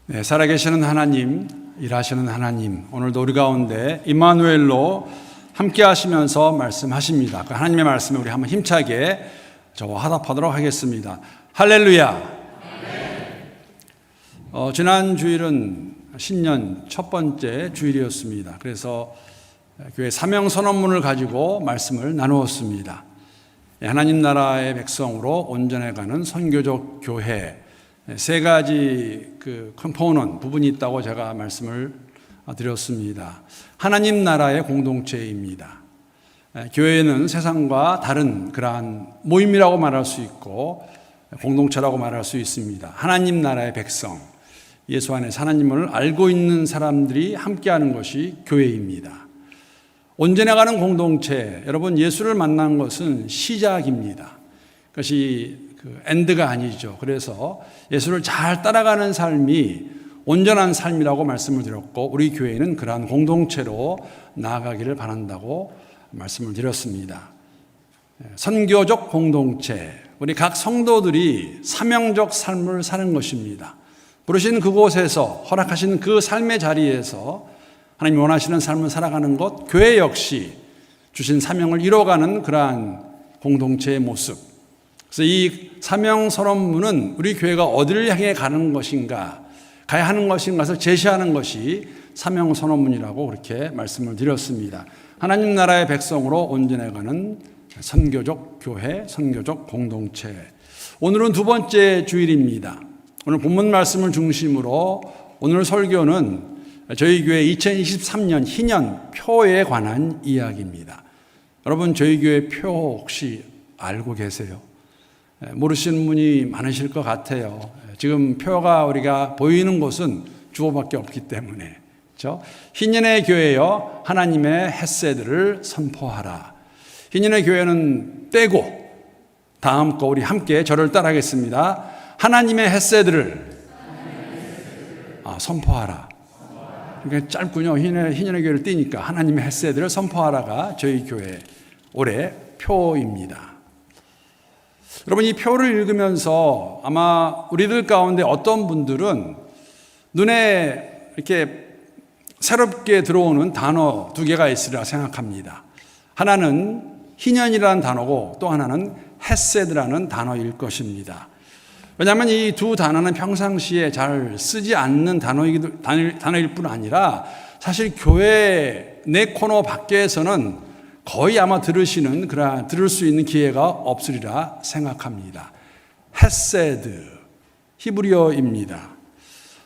네, 살아계시는 하나님, 일하시는 하나님, 오늘도 우리 가운데 임마누엘로 함께 하시면서 말씀하십니다. 그 하나님의 말씀에 우리 한번 힘차게 저와 화답하도록 하겠습니다. 할렐루야. 지난 주일은 신년 첫 번째 주일이었습니다. 그래서 교회 사명 선언문을 가지고 말씀을 나누었습니다. 하나님 나라의 백성으로 온전해가는 선교적 교회, 세 가지 컴포넌트 부분이 있다고 제가 말씀을 드렸습니다. 하나님 나라의 공동체입니다. 교회는 세상과 다른 그러한 모임이라고 말할 수 있고 공동체라고 말할 수 있습니다. 하나님 나라의 백성, 예수 안에서 하나님을 알고 있는 사람들이 함께하는 것이 교회입니다. 온전해가는 공동체, 여러분 예수를 만난 것은 시작입니다. 그것이 엔드가 아니죠. 그래서 예수를 잘 따라가는 삶이 온전한 삶이라고 말씀을 드렸고 우리 교회는 그러한 공동체로 나아가기를 바란다고 말씀을 드렸습니다. 선교적 공동체, 우리 각 성도들이 사명적 삶을 사는 것입니다. 부르신 그곳에서 허락하신 그 삶의 자리에서 하나님이 원하시는 삶을 살아가는 것, 교회 역시 주신 사명을 이뤄가는 그러한 공동체의 모습. 그래서 이 사명 선언문은 우리 교회가 어디를 향해 가는 것인가, 가야 하는 것인가를 제시하는 것이 사명 선언문이라고 그렇게 말씀을 드렸습니다. 하나님 나라의 백성으로 온전해가는 선교적 교회, 선교적 공동체. 오늘은 두 번째 주일입니다. 오늘 본문 말씀을 중심으로 오늘 설교는 저희 교회 2023년 희년 표에 관한 이야기입니다. 여러분 저희 교회 표 혹시 알고 계세요? 모르시는 분이 많으실 것 같아요. 지금 표가 우리가 보이는 곳은 주어밖에 없기 때문에. 그렇죠? 희년의 교회여 하나님의 헷세들을 선포하라. 희년의 교회는 떼고 다음 거 우리 함께 저를 따라하겠습니다. 하나님의 헷세들을 선포하라. 그러니까 짧군요. 희년의 교회를 띄니까 하나님의 헷세들을 선포하라가 저희 교회 올해 표입니다. 여러분 이 표를 읽으면서 아마 우리들 가운데 어떤 분들은 눈에 이렇게 새롭게 들어오는 단어 두 개가 있으리라 생각합니다. 하나는 희년이라는 단어고 또 하나는 헷세드라는 단어일 것입니다. 왜냐하면 이 두 단어는 평상시에 잘 쓰지 않는 단어일 뿐 아니라 사실 교회 내 코너 밖에서는 거의 아마 들을 수 있는 기회가 없으리라 생각합니다. 헷세드, 히브리어입니다.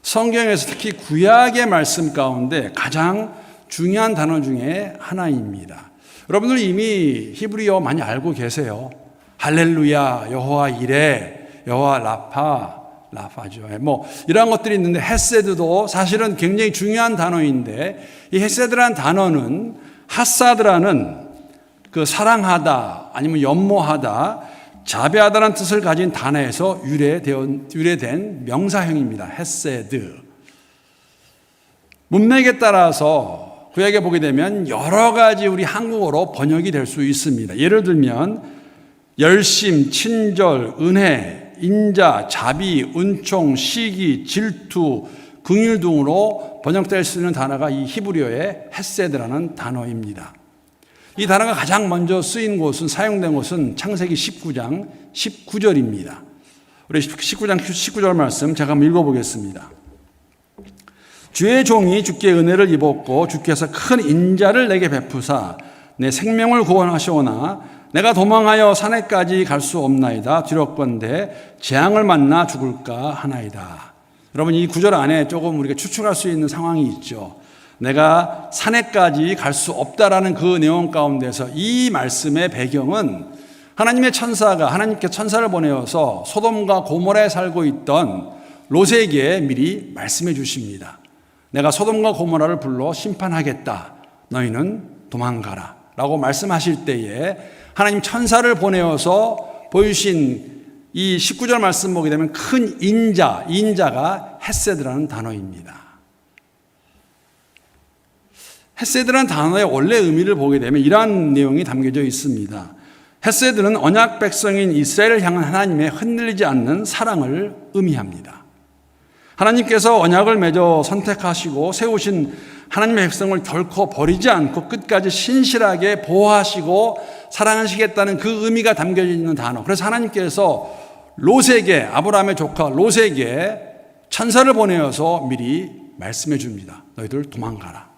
성경에서 특히 구약의 말씀 가운데 가장 중요한 단어 중에 하나입니다. 여러분들 이미 히브리어 많이 알고 계세요. 할렐루야, 여호와 이레, 여호와 라파죠. 이런 것들이 있는데 헷세드도 사실은 굉장히 중요한 단어인데 이 헷세드라는 단어는 핫사드라는 사랑하다 아니면 연모하다, 자비하다라는 뜻을 가진 단어에서 유래된 명사형입니다. 헷세드. 문맥에 따라서 구약에 보게 되면 여러 가지 우리 한국어로 번역이 될 수 있습니다. 예를 들면 열심, 친절, 은혜, 인자, 자비, 은총, 시기, 질투, 긍휼 등으로 번역될 수 있는 단어가 이 히브리어의 헷세드라는 단어입니다. 이 단어가 가장 먼저 쓰인 곳은 사용된 곳은 창세기 19장 19절입니다. 우리 19장 19절 말씀 제가 한번 읽어보겠습니다. 주의 종이 주께 은혜를 입었고 주께서 큰 인자를 내게 베푸사 내 생명을 구원하시오나 내가 도망하여 산에까지 갈 수 없나이다. 두렵건대 재앙을 만나 죽을까 하나이다. 여러분 이 구절 안에 조금 우리가 추측할 수 있는 상황이 있죠. 내가 산에까지 갈 수 없다라는 그 내용 가운데서 이 말씀의 배경은 하나님의 천사가 하나님께 천사를 보내어서 소돔과 고모라에 살고 있던 롯에게 미리 말씀해 주십니다. 내가 소돔과 고모라를 불러 심판하겠다. 너희는 도망가라 라고 말씀하실 때에 하나님 천사를 보내어서 보여주신 이 19절 말씀 보게 되면 큰 인자가 헷세드라는 단어입니다. 헷세드라는 단어의 원래 의미를 보게 되면 이러한 내용이 담겨져 있습니다. 헷세드는 언약 백성인 이스라엘을 향한 하나님의 흔들리지 않는 사랑을 의미합니다. 하나님께서 언약을 맺어 선택하시고 세우신 하나님의 백성을 결코 버리지 않고 끝까지 신실하게 보호하시고 사랑하시겠다는 그 의미가 담겨져 있는 단어. 그래서 하나님께서 롯에게, 아브라함의 조카 롯에게 천사를 보내어서 미리 말씀해 줍니다. 너희들 도망가라.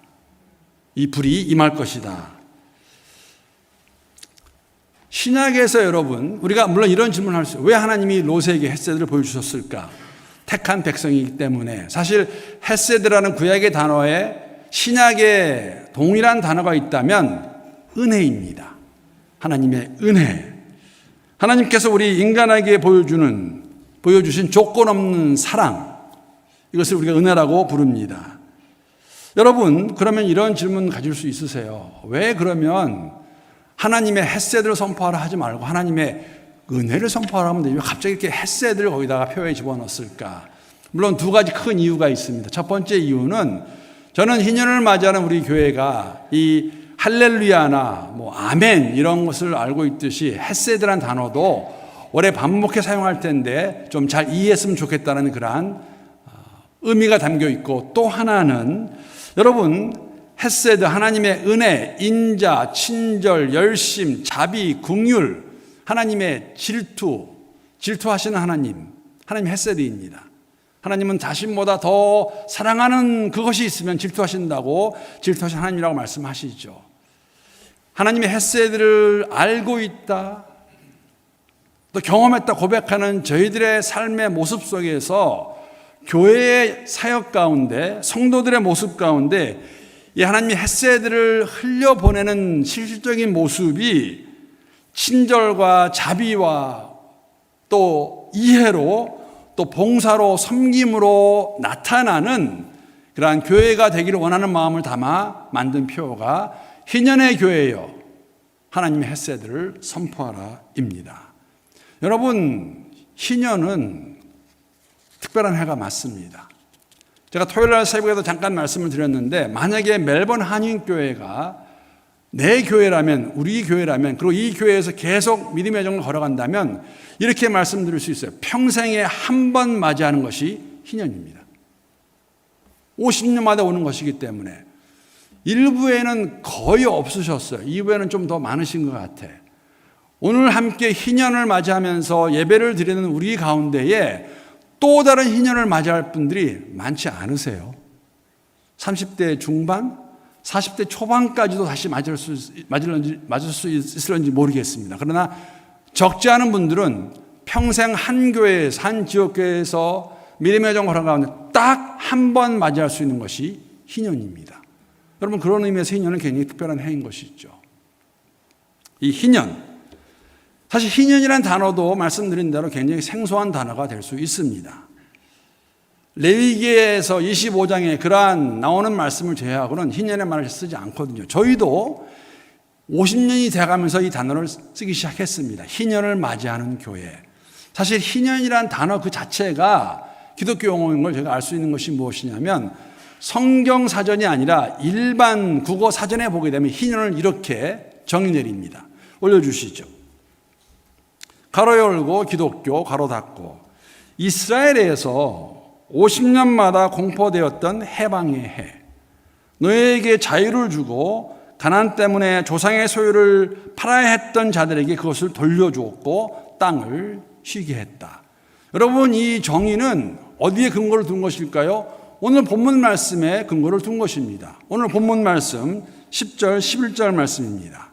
이 불이 임할 것이다. 신약에서 여러분, 우리가 물론 이런 질문을 할 수 있어요. 왜 하나님이 롯에게 헷세드를 보여주셨을까? 택한 백성이기 때문에. 사실 헷세드라는 구약의 단어에 신약에 동일한 단어가 있다면 은혜입니다. 하나님의 은혜. 하나님께서 우리 인간에게 보여주신 조건 없는 사랑, 이것을 우리가 은혜라고 부릅니다. 여러분, 그러면 이런 질문 가질 수 있으세요. 왜 그러면 하나님의 헷세드를 선포하라 하지 말고 하나님의 은혜를 선포하라 하면 되죠? 갑자기 이렇게 헷세드를 거기다가 표에 집어넣었을까? 물론 두 가지 큰 이유가 있습니다. 첫 번째 이유는 저는 희년을 맞이하는 우리 교회가 이 할렐루야나 아멘 이런 것을 알고 있듯이 헷세드란 단어도 오래 반복해 사용할 텐데 좀 잘 이해했으면 좋겠다는 그러한 의미가 담겨 있고, 또 하나는 여러분 헷세드, 하나님의 은혜, 인자, 친절, 열심, 자비, 긍휼, 하나님의 질투하시는 하나님 헷세드입니다. 하나님은 자신보다 더 사랑하는 그것이 있으면 질투하신다고, 질투하신 하나님이라고 말씀하시죠. 하나님의 헷세드를 알고 있다, 또 경험했다 고백하는 저희들의 삶의 모습 속에서 교회의 사역 가운데, 성도들의 모습 가운데 이 하나님의 헷세드를 흘려보내는 실질적인 모습이 친절과 자비와 또 이해로 또 봉사로 섬김으로 나타나는 그러한 교회가 되기를 원하는 마음을 담아 만든 표가 희년의 교회여 하나님의 헷세드를 선포하라입니다. 여러분, 희년은 특별한 해가 맞습니다. 제가 토요일날 새벽에도 잠깐 말씀을 드렸는데, 만약에 멜번 한인교회가 내 교회라면, 우리 교회라면, 그리고 이 교회에서 계속 믿음의 정을 걸어간다면 이렇게 말씀드릴 수 있어요. 평생에 한 번 맞이하는 것이 희년입니다. 50년마다 오는 것이기 때문에. 1부에는 거의 없으셨어요. 2부에는 좀 더 많으신 것 같아. 오늘 함께 희년을 맞이하면서 예배를 드리는 우리 가운데에 또 다른 희년을 맞이할 분들이 많지 않으세요. 30대 중반, 40대 초반까지도 다시 맞을 수 있을지 모르겠습니다. 그러나 적지 않은 분들은 평생 한 교회에서, 한 지역교회에서 믿음의 정 걸어 가운데 딱 한 번 맞이할 수 있는 것이 희년입니다. 여러분, 그런 의미에서 희년은 굉장히 특별한 해인 것이죠. 이 희년, 사실 희년이라는 단어도 말씀드린 대로 굉장히 생소한 단어가 될 수 있습니다. 레위기에서 25장에 그러한 나오는 말씀을 제외하고는 희년의 말을 쓰지 않거든요. 저희도 50년이 돼가면서 이 단어를 쓰기 시작했습니다. 희년을 맞이하는 교회. 사실 희년이라는 단어 그 자체가 기독교 용어인 걸 제가 알 수 있는 것이 무엇이냐면, 성경 사전이 아니라 일반 국어 사전에 보게 되면 희년을 이렇게 정의 내립니다. 올려주시죠. 가로 열고 기독교 가로 닫고, 이스라엘에서 50년마다 공포되었던 해방의 해, 너희에게 자유를 주고 가난 때문에 조상의 소유를 팔아야 했던 자들에게 그것을 돌려주었고 땅을 쉬게 했다. 여러분, 이 정의는 어디에 근거를 둔 것일까요? 오늘 본문 말씀에 근거를 둔 것입니다. 오늘 본문 말씀 10절 11절 말씀입니다.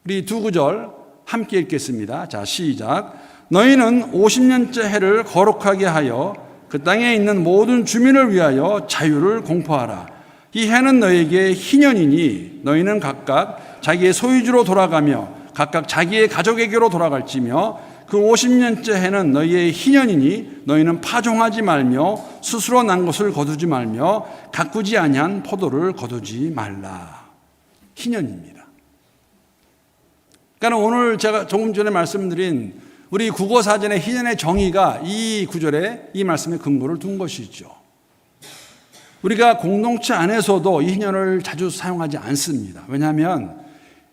우리 두 구절 함께 읽겠습니다. 자, 시작. 너희는 50년째 해를 거룩하게 하여 그 땅에 있는 모든 주민을 위하여 자유를 공포하라. 이 해는 너희에게 희년이니 너희는 각각 자기의 소유주로 돌아가며 각각 자기의 가족에게로 돌아갈지며, 그 50년째 해는 너희의 희년이니 너희는 파종하지 말며 스스로 난 것을 거두지 말며 가꾸지 아니한 포도를 거두지 말라. 희년입니다. 그러니까 오늘 제가 조금 전에 말씀드린 우리 국어사전의 희년의 정의가 이 구절에, 이 말씀에 근거를 둔 것이죠. 우리가 공동체 안에서도 이 희년을 자주 사용하지 않습니다. 왜냐하면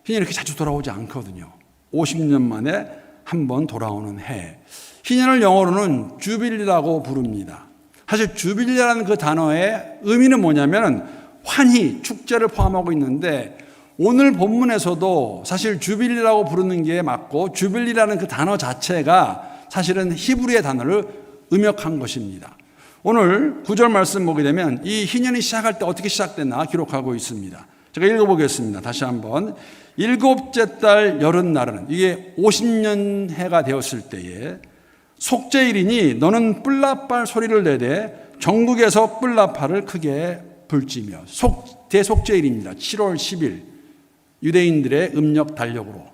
희년이 이렇게 자주 돌아오지 않거든요. 50년 만에 한 번 돌아오는 해. 희년을 영어로는 주빌리라고 부릅니다. 사실 주빌리라는 그 단어의 의미는 뭐냐면 환희, 축제를 포함하고 있는데 오늘 본문에서도 사실 주빌리라고 부르는 게 맞고 주빌리라는 그 단어 자체가 사실은 히브리의 단어를 음역한 것입니다. 오늘 9절 말씀 보게 되면 이 희년이 시작할 때 어떻게 시작됐나 기록하고 있습니다. 제가 읽어보겠습니다. 다시 한번. 일곱째 달 여름날은 이게 50년 해가 되었을 때에 속죄일이니 너는 뿔나팔 소리를 내되 전국에서 뿔나팔을 크게 불지며 대속죄일입니다. 7월 10일 유대인들의 음력 달력으로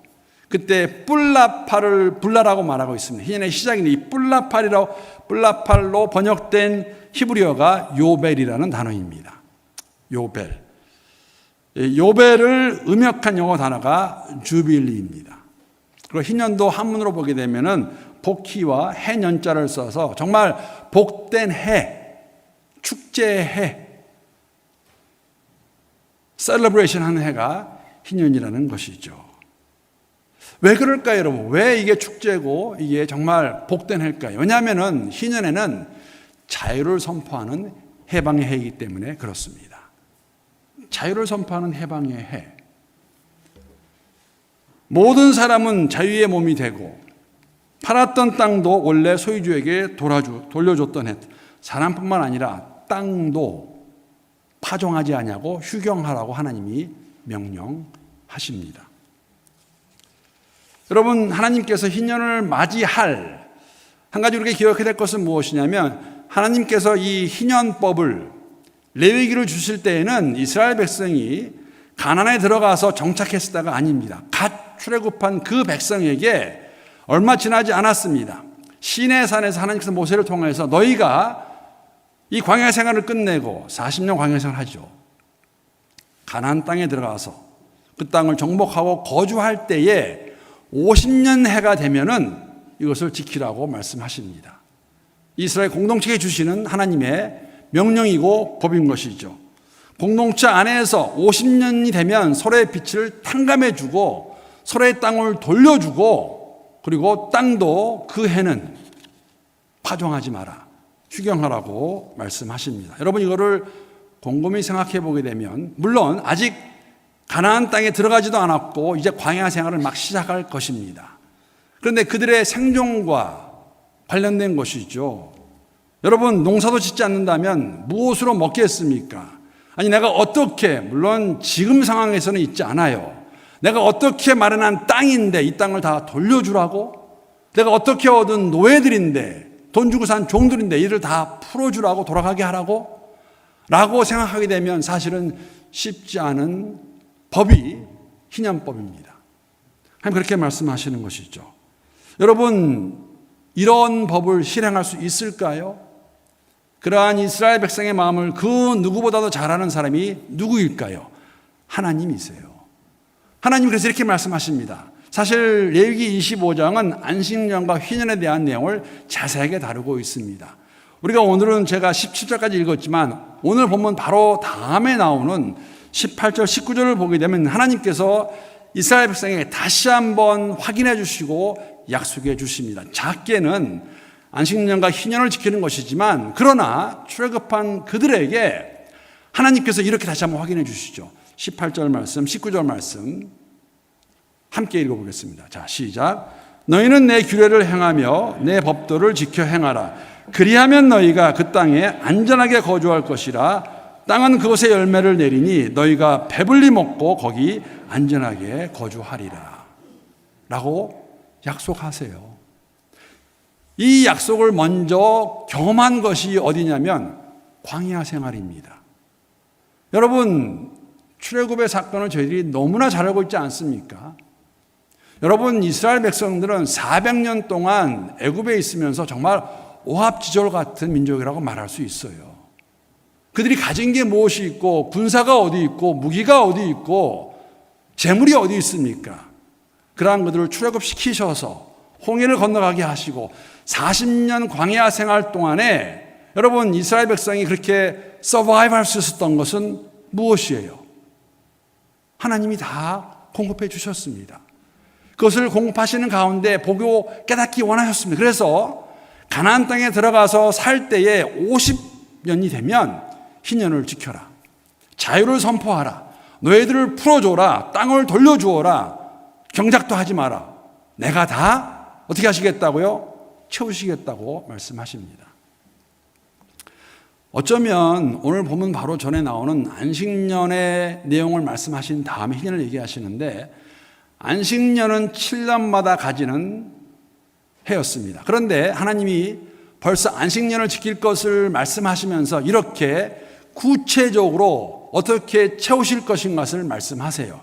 그때 뿔나팔을 불라라고 말하고 있습니다. 희년의 시작인데 이 뿔나팔로 번역된 히브리어가 요벨이라는 단어입니다. 요벨. 요벨을 음역한 영어 단어가 주빌리입니다. 그리고 희년도 한문으로 보게 되면은 복희와 해년자를 써서 정말 복된 해, 축제의 해, 셀러브레이션 하는 해가 희년이라는 것이죠. 왜 그럴까요, 여러분? 왜 이게 축제고 이게 정말 복된 해일까요? 왜냐하면은 희년에는 자유를 선포하는 해방의 해이기 때문에 그렇습니다. 자유를 선포하는 해방의 해. 모든 사람은 자유의 몸이 되고 팔았던 땅도 원래 소유주에게 돌려줬던 해. 사람뿐만 아니라 땅도 파종하지 아니하고 휴경하라고 하나님이 명령하십니다. 여러분, 하나님께서 희년을 맞이할 한 가지 우리가 기억해야 될 것은 무엇이냐면 하나님께서 이 희년법을 레위기를 주실 때에는 이스라엘 백성이 가나안에 들어가서 정착했을 때가 아닙니다. 갓 출애굽한 그 백성에게 얼마 지나지 않았습니다. 시내산에서 하나님께서 모세를 통해서 너희가 이 광야 생활을 끝내고 40년 광야 생활을 하죠. 가나안 땅에 들어가서 그 땅을 정복하고 거주할 때에 50년 해가 되면은 이것을 지키라고 말씀하십니다. 이스라엘 공동체에 주시는 하나님의 명령이고 법인 것이죠. 공동체 안에서 50년이 되면 서로의 빛을 탕감해주고 서로의 땅을 돌려주고 그리고 땅도 그 해는 파종하지 마라, 휴경하라고 말씀하십니다. 여러분 이거를 곰곰이 생각해 보게 되면 물론 아직 가나안 땅에 들어가지도 않았고 이제 광야 생활을 막 시작할 것입니다. 그런데 그들의 생존과 관련된 것이죠. 여러분 농사도 짓지 않는다면 무엇으로 먹겠습니까? 아니 내가 어떻게, 물론 지금 상황에서는 있지 않아요. 내가 어떻게 마련한 땅인데 이 땅을 다 돌려주라고? 내가 어떻게 얻은 노예들인데 돈 주고 산 종들인데 이를 다 풀어주라고, 돌아가게 하라고? 라고 생각하게 되면 사실은 쉽지 않은 법이 희년법입니다. 하나님 그렇게 말씀하시는 것이죠. 여러분 이런 법을 실행할 수 있을까요? 그러한 이스라엘 백성의 마음을 그 누구보다도 잘 아는 사람이 누구일까요? 하나님이세요. 하나님 그래서 이렇게 말씀하십니다. 사실 레위기 25장은 안식년과 희년에 대한 내용을 자세하게 다루고 있습니다. 우리가 오늘은 제가 17절까지 읽었지만 오늘 보면 바로 다음에 나오는 18절, 19절을 보게 되면 하나님께서 이스라엘 백성에게 다시 한번 확인해 주시고 약속해 주십니다. 작게는 안식년과 희년을 지키는 것이지만 그러나 출애굽한 그들에게 하나님께서 이렇게 다시 한번 확인해 주시죠. 18절 말씀, 19절 말씀 함께 읽어보겠습니다. 자, 시작. 너희는 내 규례를 행하며 내 법도를 지켜 행하라. 그리하면 너희가 그 땅에 안전하게 거주할 것이라. 땅은 그곳에 열매를 내리니 너희가 배불리 먹고 거기 안전하게 거주하리라. 라고 약속하세요. 이 약속을 먼저 경험한 것이 어디냐면 광야 생활입니다. 여러분 출애굽의 사건을 저희들이 너무나 잘 알고 있지 않습니까? 여러분 이스라엘 백성들은 400년 동안 애굽에 있으면서 정말 오합지졸 같은 민족이라고 말할 수 있어요. 그들이 가진 게 무엇이 있고 군사가 어디 있고 무기가 어디 있고 재물이 어디 있습니까? 그러한 그들을 출애굽시키셔서 홍해를 건너가게 하시고 40년 광야 생활 동안에 여러분 이스라엘 백성이 그렇게 서바이브 할 수 있었던 것은 무엇이에요? 하나님이 다 공급해 주셨습니다. 그것을 공급하시는 가운데 보고 깨닫기 원하셨습니다. 그래서 가나안 땅에 들어가서 살 때에 50년이 되면 희년을 지켜라. 자유를 선포하라. 노예들을 풀어줘라. 땅을 돌려주어라. 경작도 하지 마라. 내가 다 어떻게 하시겠다고요? 채우시겠다고 말씀하십니다. 어쩌면 오늘 보면 바로 전에 나오는 안식년의 내용을 말씀하신 다음에 희년을 얘기하시는데, 안식년은 7년마다 가지는 해였습니다. 그런데 하나님이 벌써 안식년을 지킬 것을 말씀하시면서 이렇게 구체적으로 어떻게 채우실 것인 것을 말씀하세요.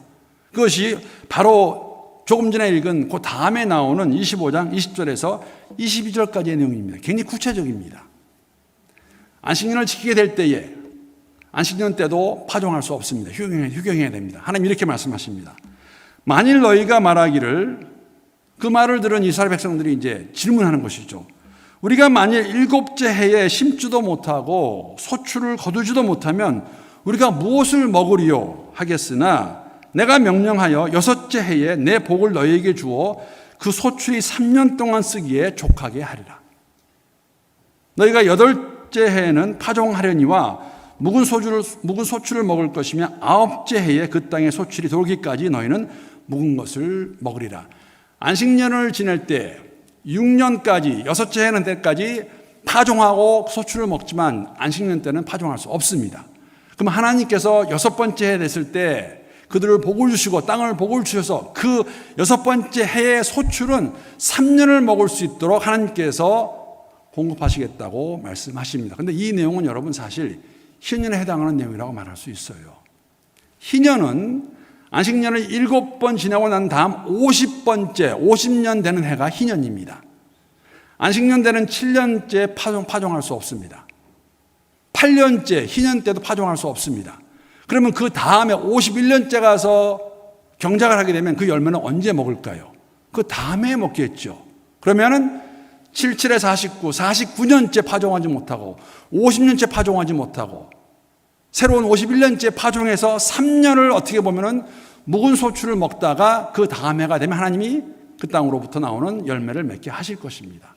그것이 바로 조금 전에 읽은 그 다음에 나오는 25장 20절에서 22절까지의 내용입니다. 굉장히 구체적입니다. 안식년을 지키게 될 때에, 안식년 때도 파종할 수 없습니다. 휴경해야 됩니다. 하나님 이렇게 말씀하십니다. 만일 너희가 말하기를, 그 말을 들은 이스라엘 백성들이 이제 질문하는 것이죠. 우리가 만일 7째 해에 심지도 못하고 소출을 거두지도 못하면 우리가 무엇을 먹으리요 하겠으나, 내가 명령하여 6째 해에 내 복을 너희에게 주어 그 소출이 3년 동안 쓰기에 족하게 하리라. 너희가 8째 해에는 파종하려니와 묵은 소출을 먹을 것이며 9째 해에 그 땅의 소출이 돌기까지 너희는 묵은 것을 먹으리라. 안식년을 지낼 때 6년까지, 6째 해는 때까지 파종하고 소출을 먹지만 안식년 때는 파종할 수 없습니다. 그럼 하나님께서 6번째 해 됐을 때 그들을 복을 주시고 땅을 복을 주셔서 그 6번째 해의 소출은 3년을 먹을 수 있도록 하나님께서 공급하시겠다고 말씀하십니다. 그런데 이 내용은 여러분 사실 희년에 해당하는 내용이라고 말할 수 있어요. 희년은 안식년을 7번 지나고 난 다음 50번째, 50년 되는 해가 희년입니다. 안식년 되는 7년째 파종할 수 없습니다. 8년째, 희년 때도 파종할 수 없습니다. 그러면 그 다음에 51년째 가서 경작을 하게 되면 그 열매는 언제 먹을까요? 그 다음에 먹겠죠. 그러면은 77에 49, 49년째 파종하지 못하고 50년째 파종하지 못하고 새로운 51년째 파종해서 3년을 어떻게 보면은 묵은 소출을 먹다가 그 다음 해가 되면 하나님이 그 땅으로부터 나오는 열매를 맺게 하실 것입니다.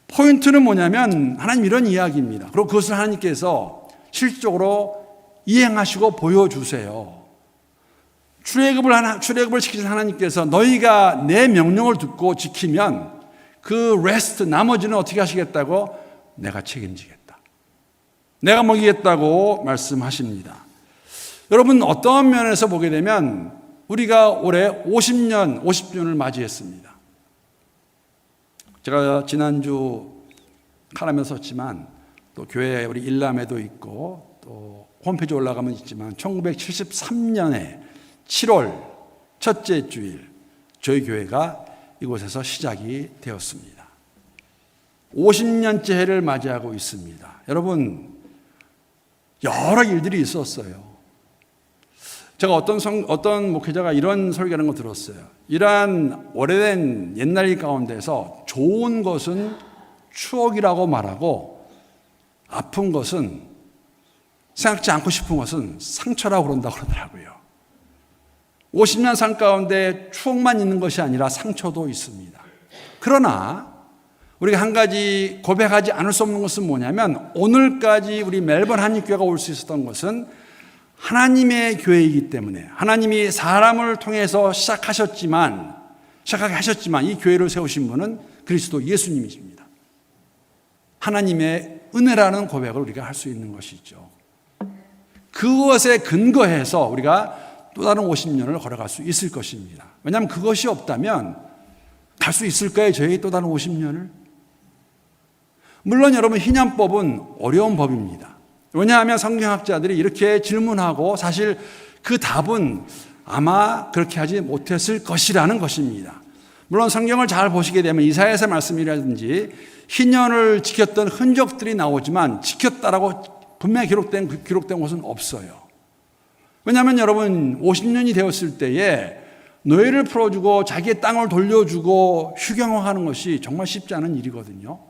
포인트는 뭐냐면 하나님 이런 이야기입니다. 그리고 그것을 하나님께서 실질적으로 이행하시고 보여주세요. 출애굽을 시키신 하나님께서 너희가 내 명령을 듣고 지키면 그 레스트, 나머지는 어떻게 하시겠다고? 내가 책임지겠다. 내가 먹이겠다고 말씀하십니다. 여러분, 어떤 면에서 보게 되면 우리가 올해 50주년을 맞이했습니다. 제가 지난주 카라면서 썼지만 또 교회 우리 일람에도 있고 또 홈페이지에 올라가면 있지만 1973년에 7월 첫째 주일 저희 교회가 이곳에서 시작이 되었습니다. 50년째 해를 맞이하고 있습니다. 여러분, 여러 일들이 있었어요. 제가 어떤 목회자가 이런 설교하는 거 들었어요. 이러한 오래된 옛날 일 가운데서 좋은 것은 추억이라고 말하고 아픈 것은, 생각지 않고 싶은 것은 상처라고 그런다고 그러더라고요. 50년 삶 가운데 추억만 있는 것이 아니라 상처도 있습니다. 그러나 우리가 한 가지 고백하지 않을 수 없는 것은 뭐냐면, 오늘까지 우리 멜번 한인교회가 올 수 있었던 것은 하나님의 교회이기 때문에, 하나님이 사람을 통해서 시작하게 하셨지만 이 교회를 세우신 분은 그리스도 예수님이십니다. 하나님의 은혜라는 고백을 우리가 할 수 있는 것이죠. 그것에 근거해서 우리가 또 다른 50년을 걸어갈 수 있을 것입니다. 왜냐하면 그것이 없다면 갈 수 있을까요? 저희 또 다른 50년을? 물론 여러분, 희년법은 어려운 법입니다. 왜냐하면 성경학자들이 이렇게 질문하고 사실 그 답은 아마 그렇게 하지 못했을 것이라는 것입니다. 물론 성경을 잘 보시게 되면 이사야서의 말씀이라든지 희년을 지켰던 흔적들이 나오지만 지켰다라고 분명히 기록된 것은 없어요. 왜냐하면 여러분, 50년이 되었을 때에 노예를 풀어주고 자기의 땅을 돌려주고 휴경하는 것이 정말 쉽지 않은 일이거든요.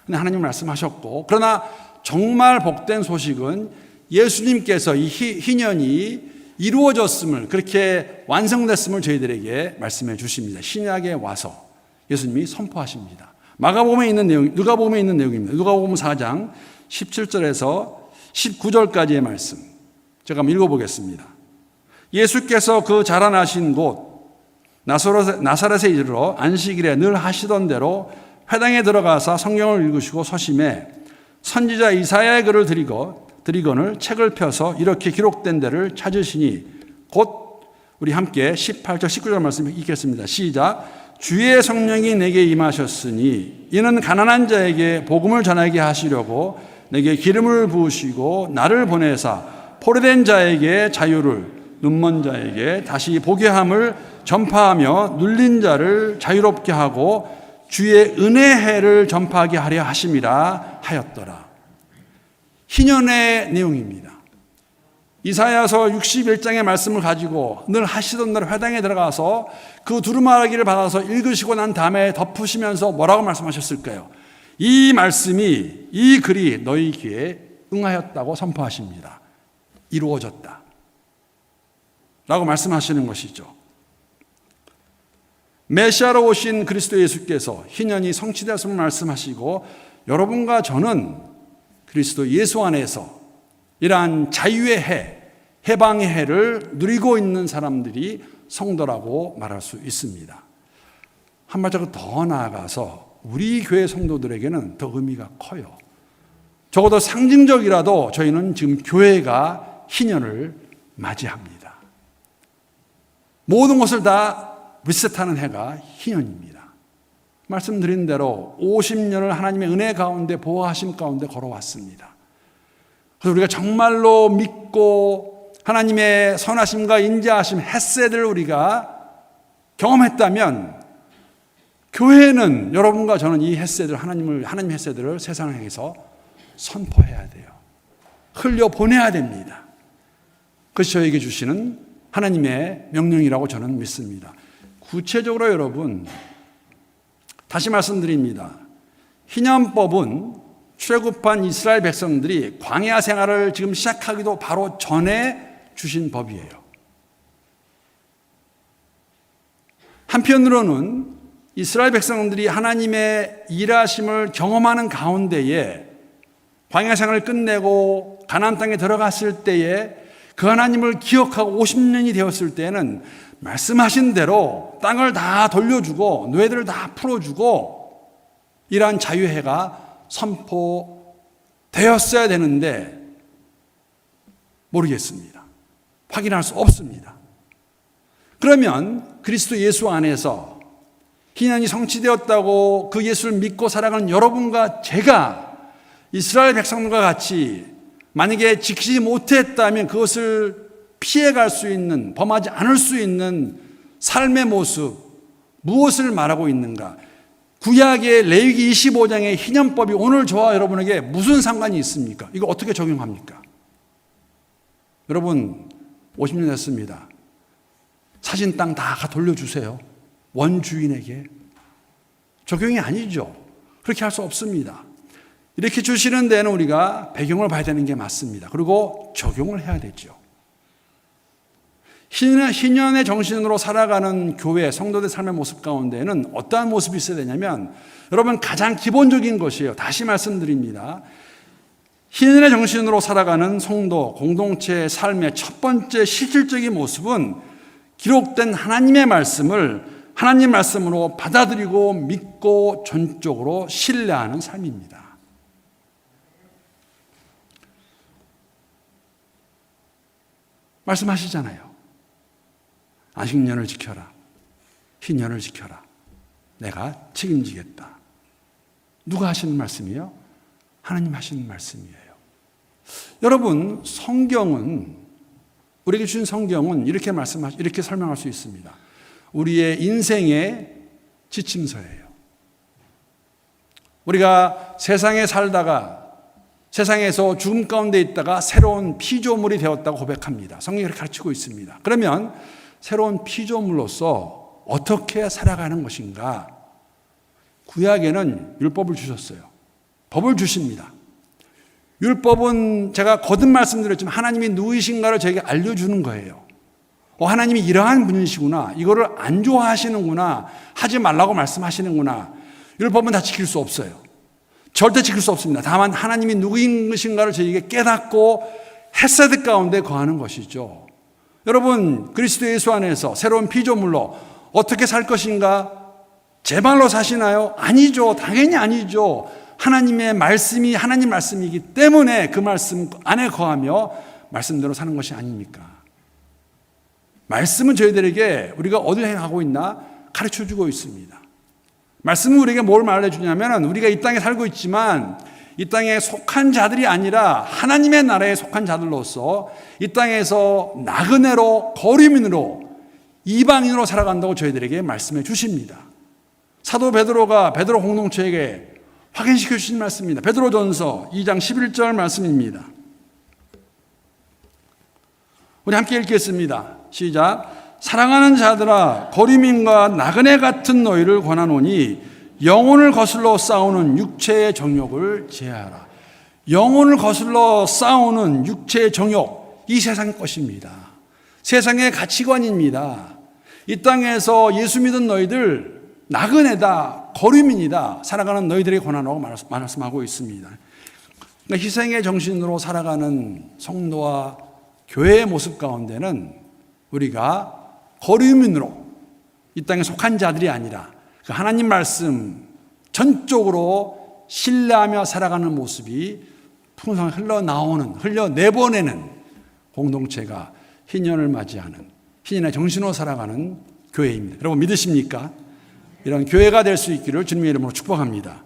근데 하나님 말씀하셨고, 그러나 정말 복된 소식은 예수님께서 이 희년이 이루어졌음을, 그렇게 완성됐음을 저희들에게 말씀해 주십니다. 신약에 와서 예수님이 선포하십니다. 마가복음에 있는 내용, 누가복음에 있는 내용입니다. 누가복음 4장 17절에서 19절까지의 말씀. 제가 한번 읽어보겠습니다. 예수께서 그 자라나신 곳 나사렛에 이르러 안식일에 늘 하시던 대로 회당에 들어가서 성경을 읽으시고 서심해 선지자 이사야의 글을 드리거늘 책을 펴서 이렇게 기록된 데를 찾으시니 곧 우리 함께 18절 19절 말씀 읽겠습니다. 시작. 주의 성령이 내게 임하셨으니 이는 가난한 자에게 복음을 전하게 하시려고 내게 기름을 부으시고 나를 보내사 포로된 자에게 자유를 눈먼 자에게 다시 보게 함을 전파하며 눌린 자를 자유롭게 하고 주의 은혜의 해를 전파하게 하려 하심이라 하였더라. 희년의 내용입니다. 이사야서 61장의 말씀을 가지고 늘 하시던 대로 회당에 들어가서 그 두루마기를 받아서 읽으시고 난 다음에 덮으시면서 뭐라고 말씀하셨을까요? 이 말씀이, 이 글이 너희 귀에 응하였다고 선포하십니다. 이루어졌다 라고 말씀하시는 것이죠. 메시아로 오신 그리스도 예수께서 희년이 성취되었음을 말씀하시고 여러분과 저는 그리스도 예수 안에서 이러한 자유의 해, 해방의 해를 누리고 있는 사람들이 성도라고 말할 수 있습니다. 한 발자국 더 나아가서 우리 교회 성도들에게는 더 의미가 커요. 적어도 상징적이라도 저희는 지금 교회가 희년을 맞이합니다. 모든 것을 다 리셋하는 해가 희년입니다. 말씀드린 대로 50년을 하나님의 은혜 가운데 보호하심 가운데 걸어왔습니다. 그래서 우리가 정말로 믿고 하나님의 선하심과 인자하심, 헷세를 우리가 경험했다면 교회는 여러분과 저는 이 헷세들, 하나님의 헷세들을 세상을 향해서 선포해야 돼요. 흘려보내야 됩니다. 그것이 저에게 주시는 하나님의 명령이라고 저는 믿습니다. 구체적으로 여러분, 다시 말씀드립니다. 희년법은 출애굽한 이스라엘 백성들이 광야 생활을 지금 시작하기도 바로 전에 주신 법이에요. 한편으로는 이스라엘 백성들이 하나님의 일하심을 경험하는 가운데에 광야 생활을 끝내고 가나안 땅에 들어갔을 때에 그 하나님을 기억하고 50년이 되었을 때에는 말씀하신 대로 땅을 다 돌려주고 노예들을 다 풀어주고 이러한 자유해가 선포되었어야 되는데 모르겠습니다. 확인할 수 없습니다. 그러면 그리스도 예수 안에서 희년이 성취되었다고 그 예수를 믿고 살아가는 여러분과 제가 이스라엘 백성들과 같이 만약에 지키지 못했다면 그것을 피해갈 수 있는, 범하지 않을 수 있는 삶의 모습, 무엇을 말하고 있는가? 구약의 레위기 25장의 희년법이 오늘 저와 여러분에게 무슨 상관이 있습니까? 이거 어떻게 적용합니까? 여러분 50년 됐습니다. 사신 땅 다 돌려주세요. 원주인에게. 적용이 아니죠. 그렇게 할 수 없습니다. 이렇게 주시는 데는 우리가 배경을 봐야 되는 게 맞습니다. 그리고 적용을 해야 되죠. 희년의 정신으로 살아가는 교회, 성도들 삶의 모습 가운데는 어떠한 모습이 있어야 되냐면 여러분 가장 기본적인 것이에요. 다시 말씀드립니다. 희년의 정신으로 살아가는 성도, 공동체의 삶의 첫 번째 실질적인 모습은 기록된 하나님의 말씀을 하나님 말씀으로 받아들이고 믿고 전적으로 신뢰하는 삶입니다. 말씀하시잖아요. 안식년을 지켜라. 희년을 지켜라. 내가 책임지겠다. 누가 하시는 말씀이에요? 하나님 하시는 말씀이에요. 여러분, 성경은, 우리에게 주신 성경은 이렇게 설명할 수 있습니다. 우리의 인생의 지침서예요. 우리가 세상에 살다가 세상에서 죽음 가운데 있다가 새로운 피조물이 되었다고 고백합니다. 성경이 그렇게 가르치고 있습니다. 그러면 새로운 피조물로서 어떻게 살아가는 것인가? 구약에는 율법을 주셨어요. 법을 주십니다. 율법은 제가 거듭 말씀드렸지만 하나님이 누구이신가를 저에게 알려주는 거예요. 하나님이 이러한 분이시구나. 이거를 안 좋아하시는구나. 하지 말라고 말씀하시는구나. 율법은 다 지킬 수 없어요. 절대 지킬 수 없습니다. 다만 하나님이 누구인 것인가를 저에게 깨닫고 헤세드 가운데 거하는 것이죠. 여러분, 그리스도 예수 안에서 새로운 피조물로 어떻게 살 것인가? 제 말로 사시나요? 아니죠. 당연히 아니죠. 하나님의 말씀이 하나님 말씀이기 때문에 그 말씀 안에 거하며 말씀대로 사는 것이 아닙니까? 말씀은 저희들에게 우리가 어디를 행하고 있나 가르쳐주고 있습니다. 말씀은 우리에게 뭘 말해주냐면 우리가 이 땅에 살고 있지만 이 땅에 속한 자들이 아니라 하나님의 나라에 속한 자들로서 이 땅에서 나그네로 거류민으로 이방인으로 살아간다고 저희들에게 말씀해 주십니다. 사도 베드로가 베드로 공동체에게 확인시켜 주신 말씀입니다. 베드로전서 2장 11절 말씀입니다. 우리 함께 읽겠습니다. 시작. 사랑하는 자들아, 거류민과 나그네 같은 너희를 권하노니 영혼을 거슬러 싸우는 육체의 정욕을 제하라. 영혼을 거슬러 싸우는 육체의 정욕, 이 세상의 것입니다. 세상의 가치관입니다. 이 땅에서 예수 믿은 너희들 나그네다, 거류민이다, 살아가는 너희들의 권한으로 말씀하고 있습니다. 그러니까 희생의 정신으로 살아가는 성도와 교회의 모습 가운데는 우리가 거류민으로 이 땅에 속한 자들이 아니라 그 하나님 말씀 전적으로 신뢰하며 살아가는 모습이 풍성히 흘러내보내는 공동체가 희년을 맞이하는 희년의 정신으로 살아가는 교회입니다. 여러분 믿으십니까? 이런 교회가 될 수 있기를 주님의 이름으로 축복합니다.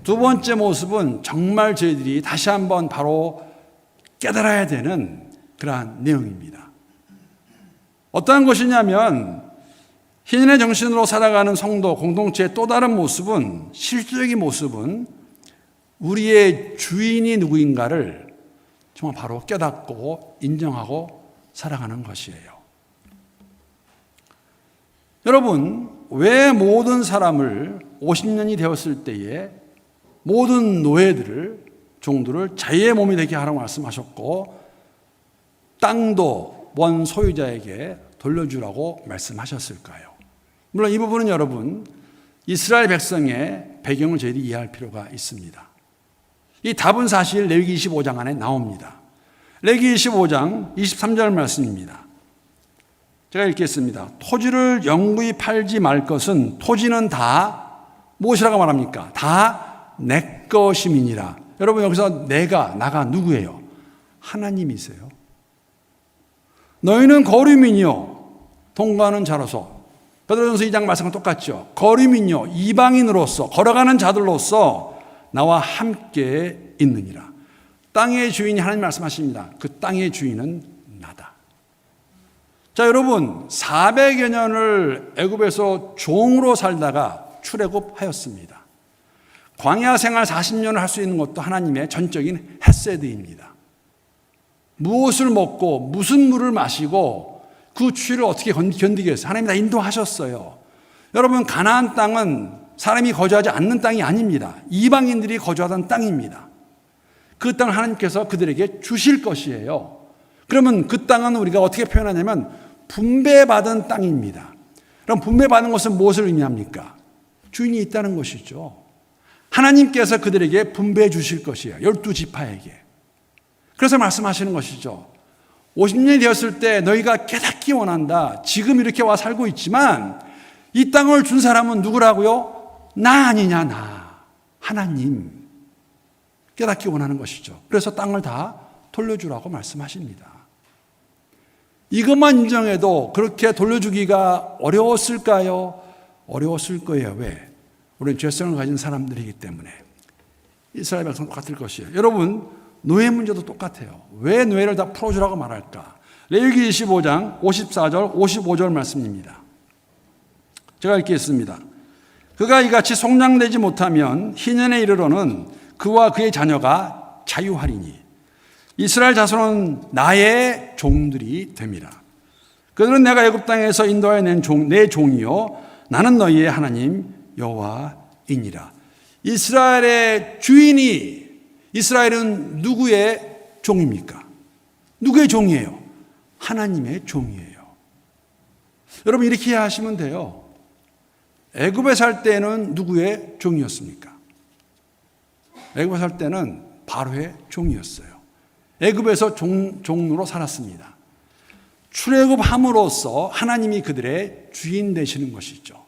두 번째 모습은 정말 저희들이 다시 한번 바로 깨달아야 되는 그러한 내용입니다. 어떠한 것이냐면 희년의 정신으로 살아가는 성도 공동체의 또 다른 모습은, 실질적인 모습은 우리의 주인이 누구인가를 정말 바로 깨닫고 인정하고 살아가는 것이에요. 여러분, 왜 모든 사람을 50년이 되었을 때에 모든 노예들을, 종들을 자유의 몸이 되게 하라고 말씀하셨고 땅도 원 소유자에게 돌려주라고 말씀하셨을까요? 물론 이 부분은 여러분 이스라엘 백성의 배경을 저희들이 이해할 필요가 있습니다. 이 답은 사실 레위기 25장 안에 나옵니다. 레위기 25장 23절 말씀입니다. 제가 읽겠습니다. 토지를 영구히 팔지 말 것은 토지는 다 무엇이라고 말합니까? 다 내 것임이니라. 여러분 여기서 나가 누구예요? 하나님이세요. 너희는 거류민이요 동거하는 자로서, 베드로전서 2장 말씀과 똑같죠. 거류민이요 이방인으로서 걸어가는 자들로서 나와 함께 있느니라. 땅의 주인이 하나님 말씀하십니다. 그 땅의 주인은 나다. 자, 여러분 400여 년을 애굽에서 종으로 살다가 출애굽하였습니다. 광야 생활 40년을 할 수 있는 것도 하나님의 전적인 헤세드입니다. 무엇을 먹고 무슨 물을 마시고 그 추위를 어떻게 견디겠어요? 하나님이 다 인도하셨어요. 여러분 가나안 땅은 사람이 거주하지 않는 땅이 아닙니다. 이방인들이 거주하던 땅입니다. 그 땅을 하나님께서 그들에게 주실 것이에요. 그러면 그 땅은 우리가 어떻게 표현하냐면 분배받은 땅입니다. 그럼 분배받은 것은 무엇을 의미합니까? 주인이 있다는 것이죠. 하나님께서 그들에게 분배해 주실 것이에요. 12지파에게. 그래서 말씀하시는 것이죠. 50년이 되었을 때 너희가 깨닫기 원한다. 지금 이렇게 와 살고 있지만 이 땅을 준 사람은 누구라고요? 나 아니냐, 나. 하나님. 깨닫기 원하는 것이죠. 그래서 땅을 다 돌려주라고 말씀하십니다. 이것만 인정해도 그렇게 돌려주기가 어려웠을까요? 어려웠을 거예요. 왜? 우리는 죄성을 가진 사람들이기 때문에. 이스라엘 백성 똑같을 것이에요. 여러분 노예 문제도 똑같아요. 왜 노예를 다 풀어주라고 말할까? 레위기 25장 54절 55절 말씀입니다. 제가 읽겠습니다. 그가 이같이 속량되지 못하면 희년에 이르러는 그와 그의 자녀가 자유하리니 이스라엘 자손은 나의 종들이 됨이라. 그들은 내가 애굽 땅에서 인도하여 낸 내 종이요 나는 너희의 하나님 여호와이니라. 이스라엘의 주인이, 이스라엘은 누구의 종입니까? 누구의 종이에요? 하나님의 종이에요. 여러분 이렇게 이해하시면 돼요. 애굽에 살 때는 누구의 종이었습니까? 애굽에 살 때는 바로의 종이었어요. 애굽에서 종로로 살았습니다. 출애굽함으로써 하나님이 그들의 주인 되시는 것이죠.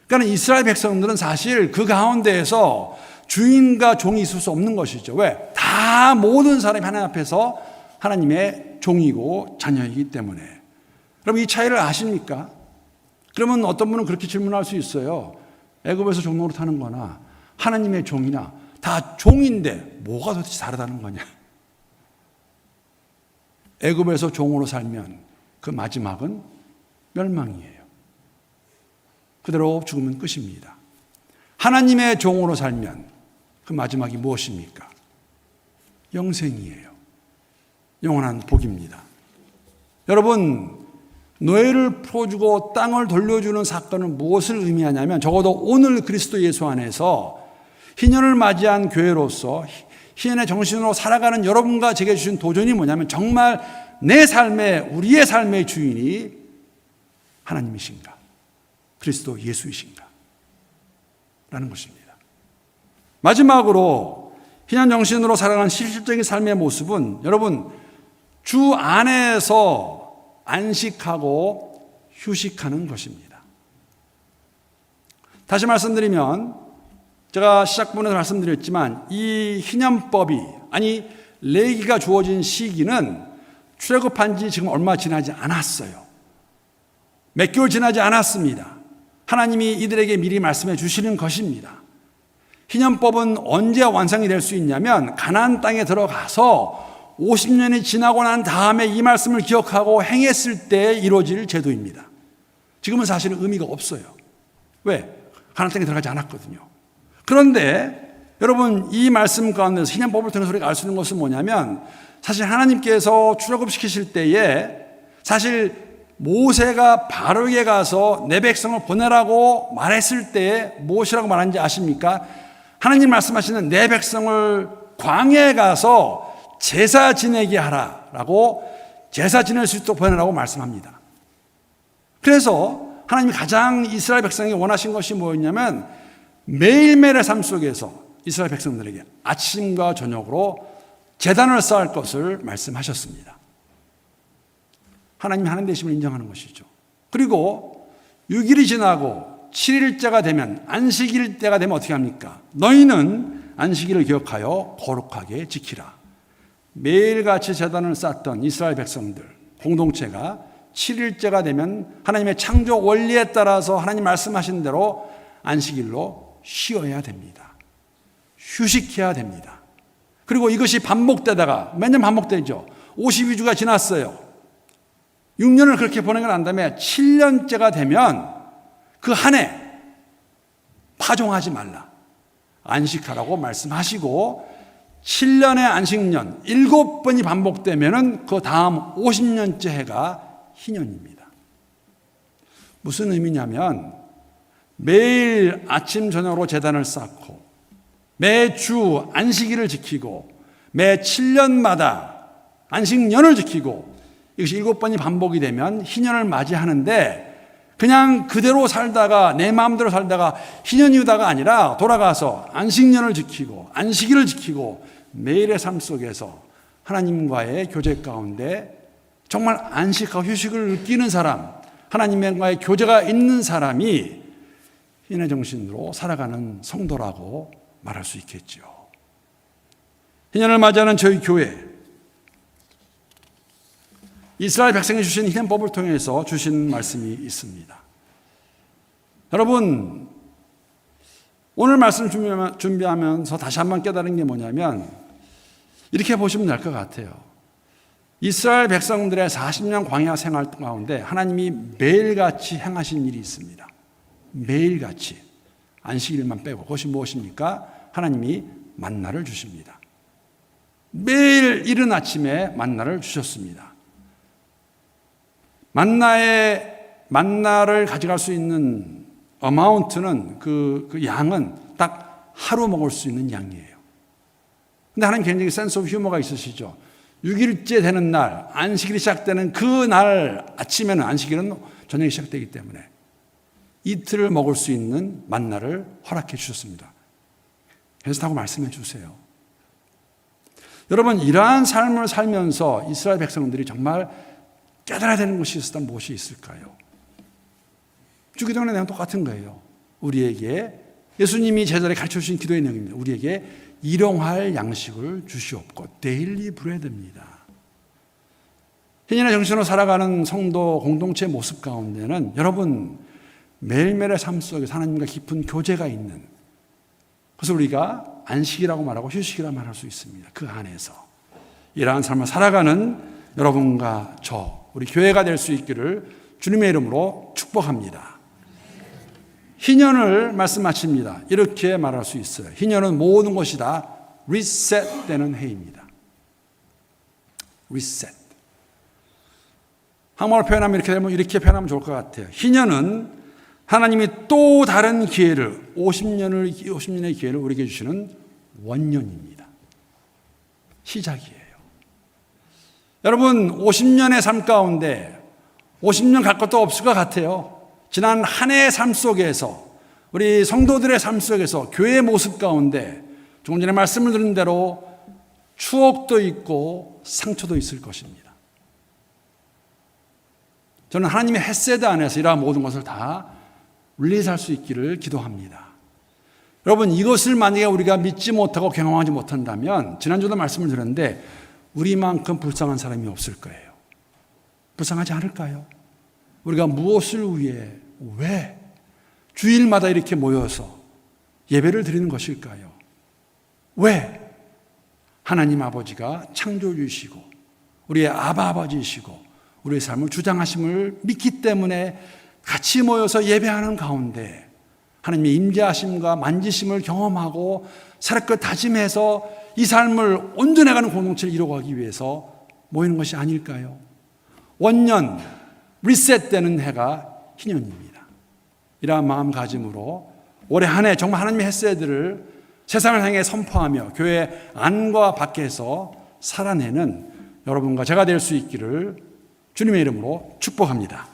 그러니까 이스라엘 백성들은 사실 그 가운데에서 주인과 종이 있을 수 없는 것이죠. 왜? 다 모든 사람이 하나님 앞에서 하나님의 종이고 자녀이기 때문에. 그럼 이 차이를 아십니까? 그러면 어떤 분은 그렇게 질문할 수 있어요. 애굽에서 종로로 타는 거나 하나님의 종이나 다 종인데 뭐가 도대체 다르다는 거냐? 애굽에서 종으로 살면 그 마지막은 멸망이에요. 그대로 죽으면 끝입니다. 하나님의 종으로 살면 그 마지막이 무엇입니까? 영생이에요. 영원한 복입니다. 여러분, 노예를 풀어주고 땅을 돌려주는 사건은 무엇을 의미하냐면 적어도 오늘 그리스도 예수 안에서 희년을 맞이한 교회로서 희년의 정신으로 살아가는 여러분과 제게 주신 도전이 뭐냐면 정말 내 삶의, 우리의 삶의 주인이 하나님이신가? 그리스도 예수이신가? 라는 것입니다. 마지막으로 희년 정신으로 살아가는 실질적인 삶의 모습은 여러분 주 안에서 안식하고 휴식하는 것입니다. 다시 말씀드리면 제가 시작부에서 말씀드렸지만 이 희년법이 아니 레위기가 주어진 시기는 출애굽한 지 지금 얼마 지나지 않았어요. 몇 개월 지나지 않았습니다. 하나님이 이들에게 미리 말씀해 주시는 것입니다. 희년법은 언제 완성이 될 수 있냐면 가나안 땅에 들어가서 50년이 지나고 난 다음에 이 말씀을 기억하고 행했을 때 이루어질 제도입니다. 지금은 사실은 의미가 없어요. 왜? 가나안 땅에 들어가지 않았거든요. 그런데 여러분 이 말씀 가운데서 희년법을 통해서 우리가 알 수 있는 것은 뭐냐면 사실 하나님께서 출애굽시키실 때에 사실 모세가 바로에게 가서 내 백성을 보내라고 말했을 때에 무엇이라고 말하는지 아십니까? 하나님 말씀하시는 내 백성을 광야에 가서 제사 지내게 하라라고 제사 지낼 수 있도록 보내라고 말씀합니다. 그래서 하나님이 가장 이스라엘 백성에게 원하신 것이 뭐였냐면 매일매일의 삶 속에서 이스라엘 백성들에게 아침과 저녁으로 제단을 쌓을 것을 말씀하셨습니다. 하나님이 하나님 되심을 인정하는 것이죠. 그리고 6일이 지나고 7일째가 되면 안식일 때가 되면 어떻게 합니까? 너희는 안식일을 기억하여 거룩하게 지키라. 매일같이 제단을 쌓던 이스라엘 백성들 공동체가 7일째가 되면 하나님의 창조 원리에 따라서 하나님 말씀하신 대로 안식일로 쉬어야 됩니다. 휴식해야 됩니다. 그리고 이것이 반복되다가 매년 반복되죠. 52주가 지났어요. 6년을 그렇게 보내고 난 다음에 7년째가 되면 그 한 해 파종하지 말라. 안식하라고 말씀하시고 7년의 안식년 7번이 반복되면 그 다음 50년째 해가 희년입니다. 무슨 의미냐면 매일 아침 저녁으로 제단을 쌓고 매주 안식일을 지키고 매 7년마다 안식년을 지키고 이것이 7번이 반복이 되면 희년을 맞이하는데 그냥 그대로 살다가 내 마음대로 살다가 희년이다가 아니라 돌아가서 안식년을 지키고 안식일을 지키고 매일의 삶 속에서 하나님과의 교제 가운데 정말 안식하고 휴식을 느끼는 사람, 하나님과의 교제가 있는 사람이 희년의 정신으로 살아가는 성도라고 말할 수 있겠죠. 희년을 맞이하는 저희 교회, 이스라엘 백성이 주신 희년법을 통해서 주신 말씀이 있습니다. 여러분, 오늘 말씀 준비하면서 다시 한번 깨달은 게 뭐냐면 이렇게 보시면 될 것 같아요. 이스라엘 백성들의 40년 광야 생활 가운데 하나님이 매일같이 행하신 일이 있습니다. 매일같이. 안식일만 빼고. 그것이 무엇입니까? 하나님이 만나를 주십니다. 매일 이른 아침에 만나를 주셨습니다. 만나를 가져갈 수 있는 어마운트는 그 양은 딱 하루 먹을 수 있는 양이에요. 근데 하나님 굉장히 센스 오브 휴머가 있으시죠. 6일째 되는 날, 안식일이 시작되는 그 날 아침에는 안식일은 저녁이 시작되기 때문에 이틀을 먹을 수 있는 만나를 허락해 주셨습니다. 괜찮다고 말씀해 주세요. 여러분, 이러한 삶을 살면서 이스라엘 백성들이 정말 깨달아야 되는 것이 있었다면 무엇이 있을까요? 주기도문의 내용 똑같은 거예요. 우리에게 예수님이 제자들에게 가르쳐 주신 기도의 내용입니다. 우리에게 일용할 양식을 주시옵고 데일리 브레드입니다. 신인의 정신으로 살아가는 성도 공동체 모습 가운데는 여러분 매일매일의 삶 속에서 하나님과 깊은 교제가 있는, 그래서 우리가 안식이라고 말하고 휴식이라고 말할 수 있습니다. 그 안에서 이러한 삶을 살아가는 여러분과 저, 우리 교회가 될 수 있기를 주님의 이름으로 축복합니다. 희년을 말씀 마칩니다. 이렇게 말할 수 있어요. 희년은 모든 것이 다 리셋되는 해입니다. 리셋. 한국말로 표현하면 이렇게 표현하면 좋을 것 같아요. 희년은 하나님이 또 다른 기회를, 50년의 기회를 우리에게 주시는 원년입니다. 시작이에요. 여러분, 50년의 삶 가운데 50년 갈 것도 없을 것 같아요. 지난 한 해의 삶 속에서, 우리 성도들의 삶 속에서, 교회의 모습 가운데 조금 전에 말씀을 드린 대로 추억도 있고 상처도 있을 것입니다. 저는 하나님의 헤세드 안에서 이러한 모든 것을 다 릴리즈할 수 있기를 기도합니다. 여러분, 이것을 만약에 우리가 믿지 못하고 경험하지 못한다면, 지난주도 말씀을 드렸는데 우리만큼 불쌍한 사람이 없을 거예요. 불쌍하지 않을까요? 우리가 무엇을 위해, 왜 주일마다 이렇게 모여서 예배를 드리는 것일까요? 왜? 하나님 아버지가 창조주이시고 우리의 아버지이시고 우리의 삶을 주장하심을 믿기 때문에 같이 모여서 예배하는 가운데 하나님의 임재하심과 만지심을 경험하고 살아갈 다짐해서 이 삶을 온전해가는 공동체를 이루어가기 위해서 모이는 것이 아닐까요? 원년, 리셋되는 해가 희년입니다. 이러한 마음가짐으로 올해 한 해 정말 하나님의 헤세드를 세상을 향해 선포하며 교회 안과 밖에서 살아내는 여러분과 제가 될 수 있기를 주님의 이름으로 축복합니다.